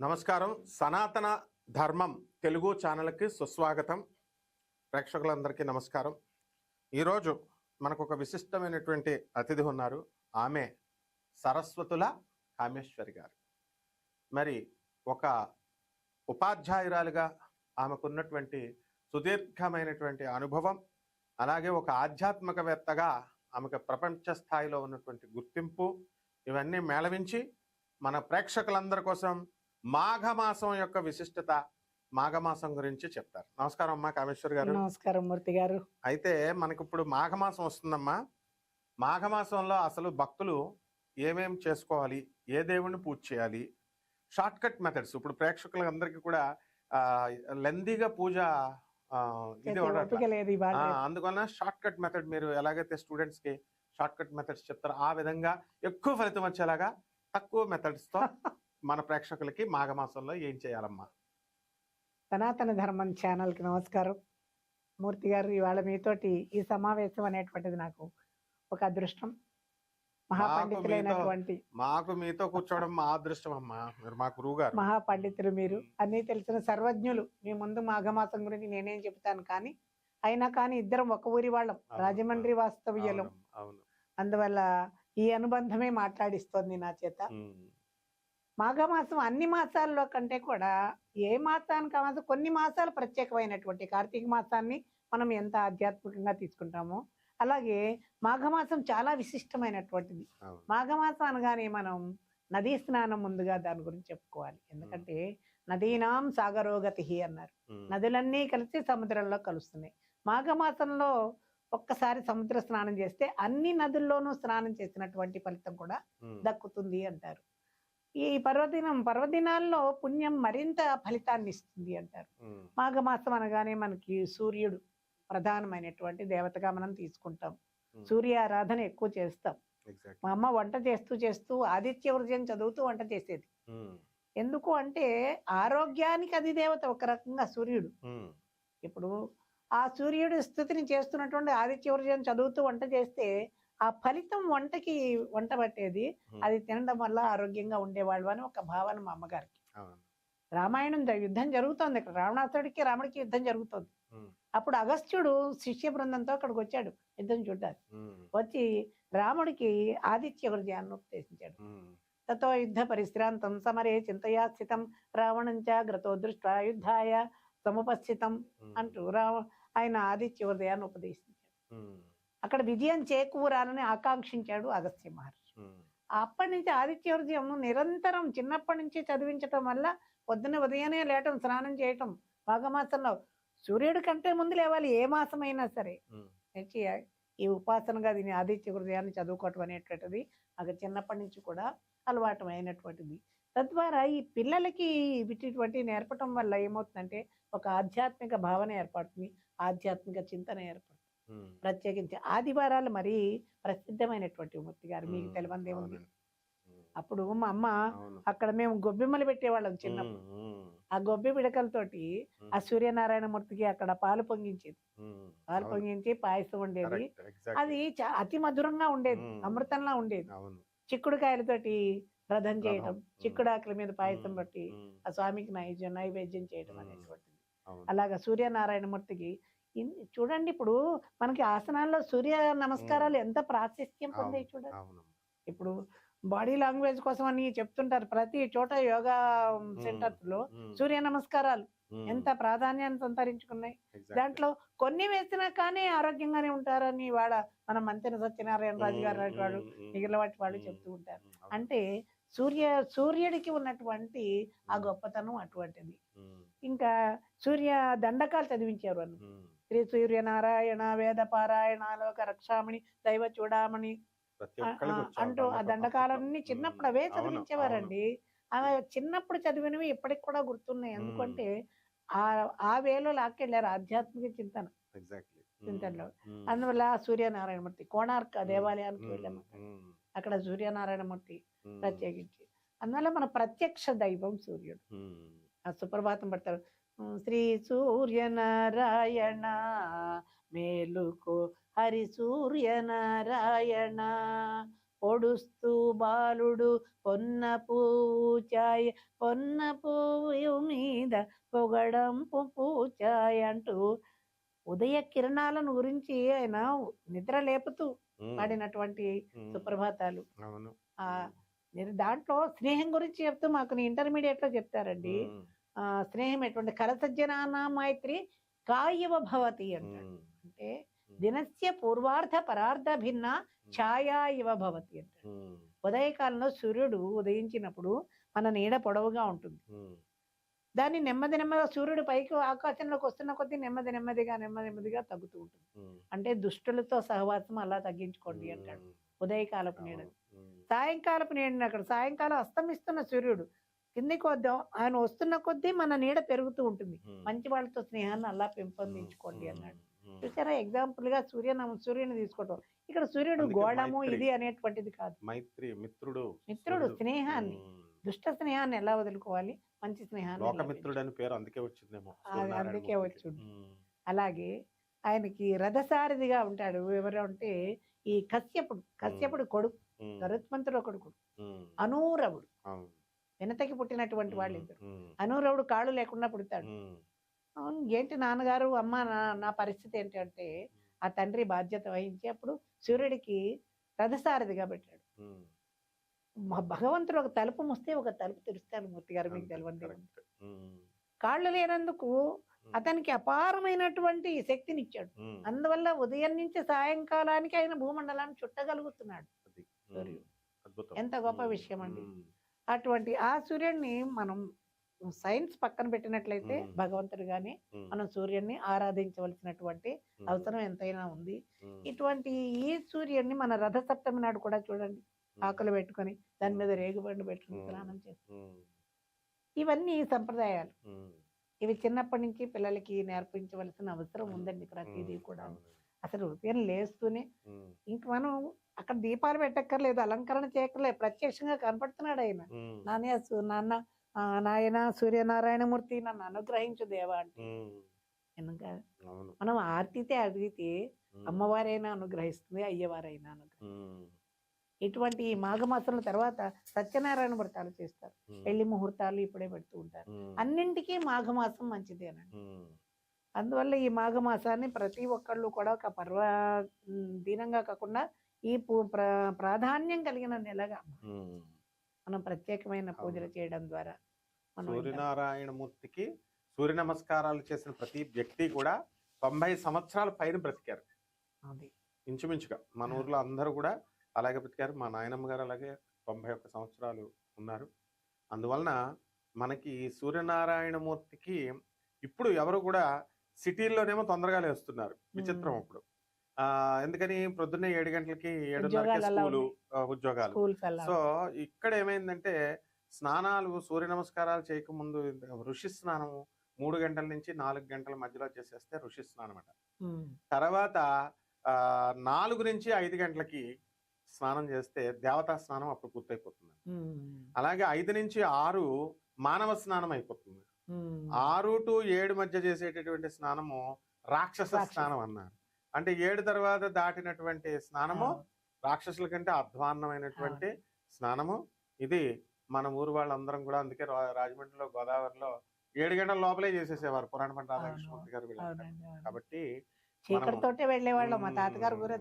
నమస్కారం. సనాతన ధర్మం తెలుగు ఛానల్కి సుస్వాగతం. ప్రేక్షకులందరికీ నమస్కారం. ఈరోజు మనకు ఒక విశిష్టమైనటువంటి అతిథి ఉన్నారు. ఆమె సరస్వతుల కామేశ్వరి గారు. మరి ఒక ఉపాధ్యాయురాలుగా ఆమెకున్నటువంటి సుదీర్ఘమైనటువంటి అనుభవం, అలాగే ఒక ఆధ్యాత్మికవేత్తగా ఆమెకు ప్రపంచ స్థాయిలో ఉన్నటువంటి గుర్తింపు, ఇవన్నీ మేళవించి మన ప్రేక్షకులందరి కోసం మాఘమాసం యొక్క విశిష్టత, మాఘమాసం గురించి చెప్తారు. నమస్కారం అమ్మా కామేశ్వరి గారు. నమస్కారం మూర్తి గారు. అయితే మనకి ఇప్పుడు మాఘమాసం వస్తుందమ్మా. మాఘమాసంలో అసలు భక్తులు ఏమేం చేసుకోవాలి, ఏ దేవుణ్ణి పూజ చేయాలి, షార్ట్ కట్ మెథడ్స్. ఇప్పుడు ప్రేక్షకులందరికీ కూడా లెందీగా పూజ ఇది అందువల్ల షార్ట్ కట్ మెథడ్ మీరు ఎలాగైతే స్టూడెంట్స్ కి షార్ట్ కట్ మెథడ్స్ చెప్తారో ఆ విధంగా ఎక్కువ ఫలితం వచ్చేలాగా తక్కువ మెథడ్స్ తో మన ప్రేక్షకులకి మాఘమాసంలో ఏం చేయాలమ్మా? సనాతన ధర్మం ఛానల్ కి నమస్కారం మూర్తి గారు. ఇవాళ మీతోటి ఈ సమావేశం అనేటువంటిది నాకు ఒక అదృష్టం. మహాపండితులైనటువంటి మాకు మీతో కూర్చోవడం మా అదృష్టం అమ్మా. మీరు మా గురువు గారు, మహాపండితులు మీరు, అన్ని తెలిసిన సర్వజ్ఞులు. మీ ముందు మాఘమాసం గురించి నేనేం చెప్తాను, కానీ అయినా కానీ ఇద్దరం ఒక ఊరి వాళ్ళం, రాజమండ్రి వాస్తవ్యులం. అందువల్ల ఈ అనుబంధమే మాట్లాడిస్తోంది నా చేత. మాఘమాసం అన్ని మాసాల్లో కంటే కూడా ఏ మాసానికి మాసం కొన్ని మాసాలు ప్రత్యేకమైనటువంటి. కార్తీక మాసాన్ని మనం ఎంత ఆధ్యాత్మికంగా తీసుకుంటామో అలాగే మాఘమాసం చాలా విశిష్టమైనటువంటిది. మాఘమాసం అనగానే మనం నదీ స్నానం ముందుగా దాని గురించి చెప్పుకోవాలి. ఎందుకంటే నదీనాం సాగరోగతి అన్నారు. నదులన్నీ కలిసి సముద్రంలో కలుస్తున్నాయి. మాఘమాసంలో ఒక్కసారి సముద్ర స్నానం చేస్తే అన్ని నదుల్లోనూ స్నానం చేసినటువంటి ఫలితం కూడా దక్కుతుంది అంటారు. ఈ పర్వదినాల్లో పుణ్యం మరింత ఫలితాన్ని ఇస్తుంది అంటారు. మాఘమాసం అనగానే మనకి సూర్యుడు ప్రధానమైనటువంటి దేవతగా మనం తీసుకుంటాం. సూర్య ఆరాధన ఎక్కువ చేస్తాం. మా అమ్మ వంట చేస్తూ ఆదిత్య హృదయం చదువుతూ వంట చేసేది. ఎందుకు అంటే ఆరోగ్యానికి అది దేవత ఒక రకంగా సూర్యుడు. ఇప్పుడు ఆ సూర్యుడు స్థుతిని చేస్తున్నటువంటి ఆదిత్య హృదయం చదువుతూ వంట చేస్తే ఆ ఫలితం వంట పట్టేది. అది తినడం వల్ల ఆరోగ్యంగా ఉండేవాళ్ళు అని ఒక భావన మా అమ్మగారికి. రామాయణం యుద్ధం జరుగుతోంది. ఇక్కడ రాముడికి యుద్ధం జరుగుతోంది. అప్పుడు అగస్త్యుడు శిష్య బృందంతో అక్కడికి వచ్చాడు యుద్ధం చూడ్డానికి. వచ్చి రాముడికి ఆదిత్య హృదయాన్ని ఉపదేశించాడు. తతో యుద్ధ పరిశ్రాంతం సమరే చింతయా స్థితం రావణంచ గ్రతో దృష్ట్యా యుద్ధాయ సముపస్థితం అంటూ ఆయన ఆదిత్య హృదయాన్ని ఉపదేశించాడు. అక్కడ విజయం చేకూరాలని ఆకాంక్షించాడు అగస్త్య మహర్షి. అప్పటి నుంచి ఆదిత్య హృదయం నిరంతరం చిన్నప్పటి నుంచి చదివించటం వల్ల ఉదయాన్నే లేవటం, స్నానం చేయటం. మాఘమాసంలో సూర్యుడి కంటే ముందు లేవాలి, ఏ మాసమైనా సరే. ఈ ఉపాసనగా దీని ఆదిత్య హృదయాన్ని చదువుకోవటం అనేటువంటిది నాకు చిన్నప్పటి నుంచి కూడా అలవాటు అయినటువంటిది. తద్వారా ఈ పిల్లలకి వీటిటువంటి నేర్పటం వల్ల ఏమవుతుందంటే ఒక ఆధ్యాత్మిక భావన ఏర్పడుతుంది, ఆధ్యాత్మిక చింతన ఏర్పడుతుంది. ప్రత్యేకించి ఆదివారాలు మరీ ప్రసిద్ధమైనటువంటి మూర్తి గారు, మీకు తెలియదేముంది. అప్పుడు మా అమ్మ అక్కడ మేము గొబ్బెమ్మలు పెట్టేవాళ్ళం చిన్నప్పుడు. ఆ గొబ్బె పిడకలతోటి ఆ సూర్యనారాయణ మూర్తికి అక్కడ పాలు పొంగించేది. పాలు పొంగించి పాయసం ఉండేది. అది అతి మధురంగా ఉండేది, అమృతంలా ఉండేది. చిక్కుడుకాయలతోటి రథం చేయటం, చిక్కుడాకుల మీద పాయసం బట్టి ఆ స్వామికి నైవేద్యం చేయటం అనేటువంటిది. అలాగా సూర్యనారాయణ మూర్తికి చూడండి. ఇప్పుడు మనకి ఆసనాల్లో సూర్య నమస్కారాలు ఎంత ప్రాశస్త్యం పొందాయి చూడండి. ఇప్పుడు బాడీ లాంగ్వేజ్ కోసం అని చెప్తుంటారు ప్రతి చోట. యోగా సెంటర్స్ లో సూర్య నమస్కారాలు ఎంత ప్రాధాన్యాన్ని సంతరించుకున్నాయి. దాంట్లో కొన్ని వేసినా కానీ ఆరోగ్యంగానే ఉంటారని మన మంతెన సత్యనారాయణ రాజు గారు లాంటి వాళ్ళు, మిగిలిన వాటి వాళ్ళు చెప్తూ ఉంటారు. అంటే సూర్యుడికి ఉన్నటువంటి ఆ గొప్పతనం అటువంటిది. ఇంకా సూర్య దండకాలు చదివించారు అన్న. శ్రీ సూర్యనారాయణ వేద పారాయణాలోక రక్షామణి దైవ చూడామణి అంటూ ఆ దండకాలన్నీ చిన్నప్పుడు అవే చదివించేవారండి. ఆ చిన్నప్పుడు చదివినవి ఇప్పటికి కూడా గుర్తున్నాయి. ఎందుకంటే ఆ వేలో లాక్కెళ్ళారు ఆధ్యాత్మిక చింతనలో. అందువల్ల సూర్యనారాయణమూర్తి కోణార్క దేవాలయానికి వెళ్ళాము. అక్కడ సూర్యనారాయణమూర్తి ప్రత్యేకించి. అందువల్ల మన ప్రత్యక్ష దైవం సూర్యుడు. ఆ సుప్రభాతం పడతారు. శ్రీ సూర్యనారాయణ మేలుకో హరి సూర్యనారాయణ పొడుస్తూ బాలుడు పొన్న పూచాయ పొన్న పువ్వు మీద పొగడంపు పూచాయ అంటూ ఉదయ కిరణాలను గురించి ఆయన నిద్ర లేపుతూ పాడినటువంటి సుప్రభాతాలు. అవును. ఆ దాంట్లో స్నేహం గురించి చెప్తూ మాకు ఇంటర్మీడియట్ లో చెప్తారండి. స్నేహం ఎటువంటి కరసజ్జనానా మైత్రి కాయవ భవతి అంటాడు. అంటే దినస్య పూర్వార్ధ పరార్ధ భిన్న ఛాయా ఇవ భవతి అంటాడు. ఉదయకాలంలో సూర్యుడు ఉదయించినప్పుడు మన నీడ పొడవుగా ఉంటుంది. దాన్ని నెమ్మదిగా సూర్యుడు పైకి ఆకాశంలోకి వస్తున్న కొద్దీ నెమ్మదిగా తగ్గుతూ ఉంటుంది. అంటే దుష్టులతో సహవాసం అలా తగ్గించుకోండి అంటాడు. ఉదయకాలపు నీడని, సాయంకాలపు నీడని అక్కడ సాయంకాలం అస్తమిస్తున్న సూర్యుడు కిందికి వద్దాం, ఆయన వస్తున్న కొద్దీ మన నీడ పెరుగుతూ ఉంటుంది. మంచి వాళ్ళతో స్నేహాన్ని అలా పెంపొందించుకోండి అన్నాడు. చూసారా, ఎగ్జాంపుల్ గా సూర్యుని తీసుకోవటం. ఇక్కడ సూర్యుడు గోళము ఇది అనేటువంటిది కాదు, మైత్రి మిత్రుడు స్నేహాన్ని, దుష్ట స్నేహాన్ని ఎలా వదులుకోవాలి, మంచి స్నేహాన్ని మిత్రుడు అని పేరు అందుకే వచ్చిందేమో, అందుకే వచ్చింది. అలాగే ఆయనకి రథసారథిగా ఉంటాడు ఎవరు అంటే ఈ కశ్యపుడు కొడుకు, గరుత్మంతుడు కొడుకు అనూరవుడు. వినతకి పుట్టినటువంటి వాళ్ళు ఇద్దరు. అనూరవుడు కాళ్ళు లేకుండా పుడతాడు. ఏంటి నాన్నగారు అమ్మ నా పరిస్థితి ఏంటి అంటే ఆ తండ్రి బాధ్యత వహించి అప్పుడు సూర్యుడికి రథసారథిగా పెట్టాడు. భగవంతుడు ఒక తలుపు మూస్తే ఒక తలుపు తెరుస్తాడు. మూర్తి గారు మీకు తెలియండి, కాళ్ళు లేనందుకు అతనికి అపారమైనటువంటి శక్తినిచ్చాడు. అందువల్ల ఉదయం నుంచి సాయంకాలానికి ఆయన భూమండలాన్ని చుట్టగలుగుతున్నాడు సూర్యుడు. ఎంత గొప్ప విషయం అండి. అటువంటి ఆ సూర్యుడిని మనం సైన్స్ పక్కన పెట్టినట్లయితే భగవంతుడిగానే మనం సూర్యుడిని ఆరాధించవలసినటువంటి అవసరం ఎంతైనా ఉంది. ఇటువంటి ఈ సూర్యుడిని మన రథ సప్తమి నాడు కూడా చూడండి, ఆకులు పెట్టుకొని దాని మీద రేగుబండు పెట్టుకుని స్నానం చేస్తాం. ఇవన్నీ సంప్రదాయాలు. ఇవి చిన్నప్పటి నుంచి పిల్లలకి నేర్పించవలసిన అవసరం ఉందండి. ప్రతిదీ కూడా అసలు ఉదయం లేస్తూనే ఇంక మనం అక్కడ దీపాలు పెట్టక్కర్లేదు, అలంకరణ చేయక్కర్లేదు, ప్రత్యక్షంగా కనపడుతున్నాడు ఆయన. నాయన సూర్యనారాయణమూర్తి నన్ను అనుగ్రహించు దేవా అంటే. మనం ఆర్తితే అడిగితే అమ్మవారైనా అనుగ్రహిస్తుంది, అయ్యవారైనా అనుగ్రహిస్తుంది. ఇటువంటి మాఘమాసం తర్వాత సత్యనారాయణ వ్రతాలు చేస్తారు, పెళ్లి ముహూర్తాలు ఇప్పుడే పెడుతూ ఉంటారు. అన్నింటికీ మాఘమాసం మంచిదేనండి. అందువల్ల ఈ మాఘమాసాన్ని ప్రతి ఒక్కళ్ళు కూడా ఒక దీనంగా కాకుండా ఈ ప్రాధాన్యం కలిగిన నెలగా మనం ప్రత్యేకమైన పూజలు చేయడం ద్వారా సూర్యనారాయణమూర్తికి సూర్య నమస్కారాలు చేసిన ప్రతి వ్యక్తి కూడా 90 సంవత్సరాల పైన బ్రతికారు. ఇంచుమించుగా మన ఊర్లో అందరూ కూడా అలాగే బ్రతికారు. మా నాయనమ్మ గారు అలాగే 91 సంవత్సరాలు ఉన్నారు. అందువలన మనకి సూర్యనారాయణమూర్తికి ఇప్పుడు ఎవరు కూడా సిటీల్లోనేమో తొందరగా లేస్తున్నారు. విచిత్రం. అప్పుడు ఎందుకని ప్రొద్దున్నే 7 గంటలకి 7:30 స్కూలు ఉద్యోగాలు. సో ఇక్కడ ఏమైందంటే స్నానాలు సూర్య నమస్కారాలు చేయకముందు ఋషి స్నానము 3 గంటల నుంచి 4 గంటల మధ్యలో చేసేస్తే ఋషి స్నానం అట. తర్వాత 4 నుంచి 5 గంటలకి స్నానం చేస్తే దేవతా స్నానం అప్పుడు పూర్తయిపోతుంది. అలాగే 5 నుంచి 6 మానవ స్నానం అయిపోతుంది. 6 to 7 మధ్య చేసేటటువంటి స్నానము రాక్షస స్నానం అన్నారు. అంటే 7 తర్వాత దాటినటువంటి స్నానము రాక్షసుల కంటే అధ్వాన్నమైనటువంటి స్నానము. ఇది మన ఊరు వాళ్ళందరం కూడా అందుకే రాజమండ్రిలో గోదావరిలో 7 గంటల లోపలే చేసేసేవారు పురాణ పంట రాధాకృష్ణమూర్తి గారు వీళ్ళంతా. కాబట్టి చీకటితోటే వెళ్ళేవాళ్ళు. మా తాతగారు కూడా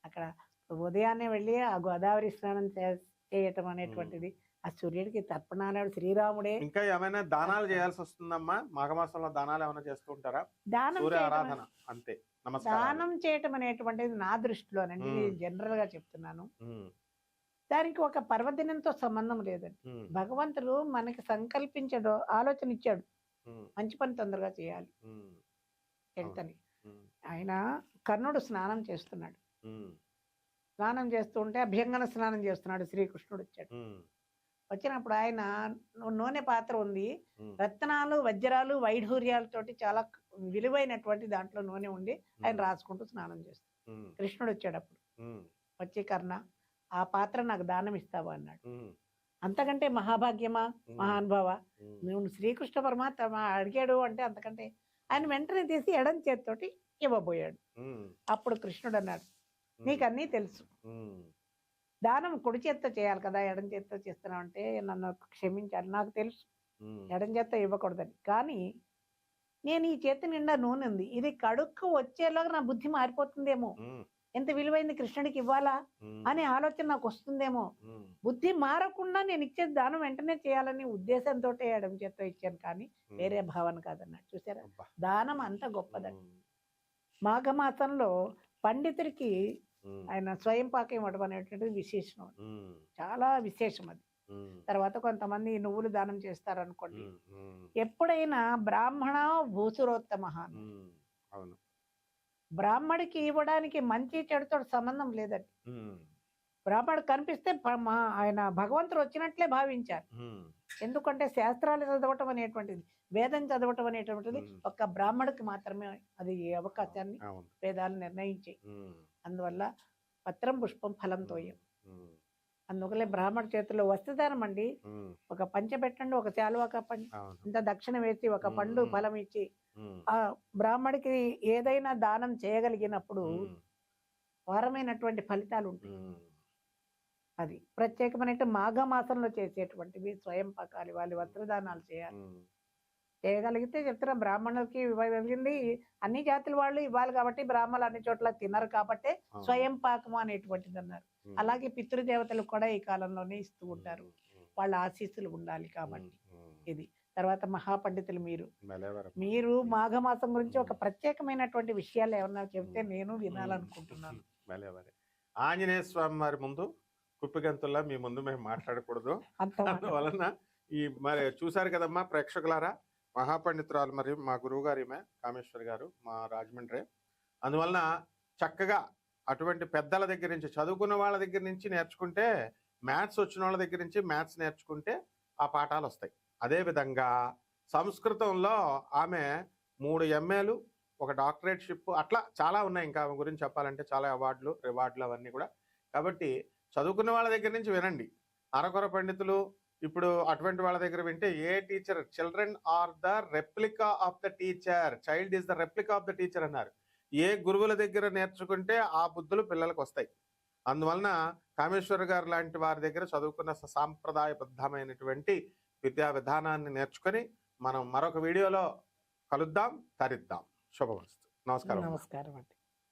అక్కడ ఉదయాన్నే వెళ్ళి ఆ గోదావరి స్నానం చేయటం అనేటువంటిది ఆ సూర్యుడికి తర్పణాలు. శ్రీరాముడే. ఇంకా ఏమైనా దానాలు చేయాల్సి వస్తుందమ్మా? మాఘమాసంలో దానాలు ఏమైనా చేస్తూ ఉంటారా? సూర్య ఆరాధన అంతే. దానం చేయటం అనేటువంటిది నా దృష్టిలోనండి, జనరల్ గా చెప్తున్నాను, దానికి ఒక పర్వదినంతో సంబంధం లేదండి. భగవంతుడు మనకి సంకల్పించడు, ఆలోచన ఇచ్చాడు, మంచి పని తొందరగా చేయాలి ఎంతని. ఆయన కర్ణుడు స్నానం చేస్తున్నాడు, స్నానం చేస్తూ ఉంటే అభ్యంగన స్నానం చేస్తున్నాడు. శ్రీకృష్ణుడు వచ్చాడు. వచ్చినప్పుడు ఆయన నూనె పాత్ర ఉంది, రత్నాలు వజ్రాలు వైఢూర్యాలతోటి చాలా విలువైనటువంటి దాంట్లో నూనె ఉండి ఆయన రాసుకుంటూ స్నానం చేస్తాడు. కృష్ణుడు వచ్చాడు. అప్పుడు వచ్చి కర్ణ ఆ పాత్ర నాకు దానం ఇస్తావా అన్నాడు. అంతకంటే మహాభాగ్యమా మహానుభావ, నువ్వు శ్రీకృష్ణ పరమాత్మ అడిగాడు అంటే అంతకంటే. ఆయన వెంటనే తీసి ఎడం చేతితోటి ఇవ్వబోయాడు. అప్పుడు కృష్ణుడు అన్నాడు, నీకన్నీ తెలుసు, దానం కుడి చేత్తో చేయాలి కదా, ఎడం చేత్తో చేస్తున్నాం అంటే నన్ను క్షమించాలి. నాకు తెలుసు ఎడం చేత్తో ఇవ్వకూడదని. కానీ నేను ఈ చేతి నిండా నూనె ఉంది, ఇది కడుక్కు వచ్చేలాగా నా బుద్ధి మారిపోతుందేమో, ఎంత విలువైంది కృష్ణుడికి ఇవ్వాలా అనే ఆలోచన నాకు వస్తుందేమో. బుద్ధి మారకుండా నేను ఇచ్చేది దానం వెంటనే చేయాలని ఉద్దేశంతో ఎడం చేత్తో ఇచ్చాను, కానీ వేరే భావన కాదన్నాడు. చూసారా, దానం అంత గొప్పదండి. మాఘమాసంలో పండితుడికి ఆయన స్వయం పాకం ఇవ్వడం అనేటువంటిది విశేషం, చాలా విశేషం అది. తర్వాత కొంతమంది నువ్వులు దానం చేస్తారనుకోండి. ఎప్పుడైనా బ్రాహ్మణ భూసురోత్తమ, బ్రాహ్మడికి ఇవ్వడానికి మంచి చెడుతో సంబంధం లేదండి. బ్రాహ్మడు కనిపిస్తే ఆయన భగవంతుడు వచ్చినట్లే భావించారు. ఎందుకంటే శాస్త్రాలు చదవటం అనేటువంటిది, వేదం చదవటం అనేటువంటిది ఒక్క బ్రాహ్మడికి మాత్రమే అది అవకాశాన్ని వేదాలు నిర్ణయించాయి. అందువల్ల పత్రం పుష్పం ఫలం తోయం. అందువల్ల బ్రాహ్మణ చేతుల్లో వస్త్రదానం అండి, ఒక పంచె పెట్టండి, ఒక శాలువా కప్పండి, ఇంత దక్షిణ వేసి ఒక పండు ఫలం ఇచ్చి ఆ బ్రాహ్మడికి ఏదైనా దానం చేయగలిగినప్పుడు వారమైనటువంటి ఫలితాలు ఉంటాయి. అది ప్రత్యేకమైన మాఘమాసంలో చేసేటువంటివి స్వయం పాకాలు ఇవ్వాలి, వస్త్రదానాలు చేయాలి. చేయగలిగితే చెప్తున్నా, బ్రాహ్మణులకి ఇవ్వగలిగింది అన్ని జాతుల వాళ్ళు ఇవ్వాలి కాబట్టి, బ్రాహ్మణులు అన్ని చోట్ల తినరు కాబట్టి స్వయం పాకము అనేటువంటిది అన్నారు. అలాగే పితృదేవతలు కూడా ఈ కాలంలోనే ఇస్తూ ఉంటారు, వాళ్ళ ఆశీస్సులు ఉండాలి కాబట్టి. ఇది తర్వాత మహాపండితులు మీరు మాఘమాసం గురించి ఒక ప్రత్యేకమైనటువంటి విషయాలు ఏమన్నా చెప్తే నేను వినాలనుకుంటున్నాను. ఆంజనేయ స్వామి వారి ముందు కుప్పిగంతుల్లా మీ ముందు మేము మాట్లాడకూడదు. అందువలన ఈ మరి చూసారు కదమ్మా ప్రేక్షకులారా, మహాపండితురాలు మరి మా గురువు గారు ఈమె కామేశ్వర్ గారు, మా రాజమండ్రి. అందువలన చక్కగా అటువంటి పెద్దల దగ్గర నుంచి, చదువుకున్న వాళ్ళ దగ్గర నుంచి నేర్చుకుంటే, మ్యాథ్స్ వచ్చిన వాళ్ళ దగ్గర నుంచి మ్యాథ్స్ నేర్చుకుంటే ఆ పాఠాలు వస్తాయి. అదేవిధంగా సంస్కృతంలో ఆమె 3 MAలు, ఒక డాక్టరేట్షిప్, అట్లా చాలా ఉన్నాయి. ఇంకా ఆమె గురించి చెప్పాలంటే చాలా అవార్డులు, రివార్డులు అవన్నీ కూడా. కాబట్టి చదువుకున్న వాళ్ళ దగ్గర నుంచి వినండి. అరకొర పండితులు ఇప్పుడు అటువంటి వాళ్ళ దగ్గర వింటే a teacher, children are the replica of the teacher, child is the replica of the teacher అన్నారు. ఏ గురువుల దగ్గర నేర్చుకుంటే ఆ బుద్ధులు పిల్లలకు వస్తాయి. అందువలన కామేశ్వర్ గారు లాంటి వారి దగ్గర చదువుకున్న సాంప్రదాయబద్ధమైనటువంటి విద్యా విధానాన్ని నేర్చుకొని మనం మరొక వీడియోలో కలుద్దాం, తరిద్దాం. శుభమస్తు. నమస్కారం. నమస్కారం అండి.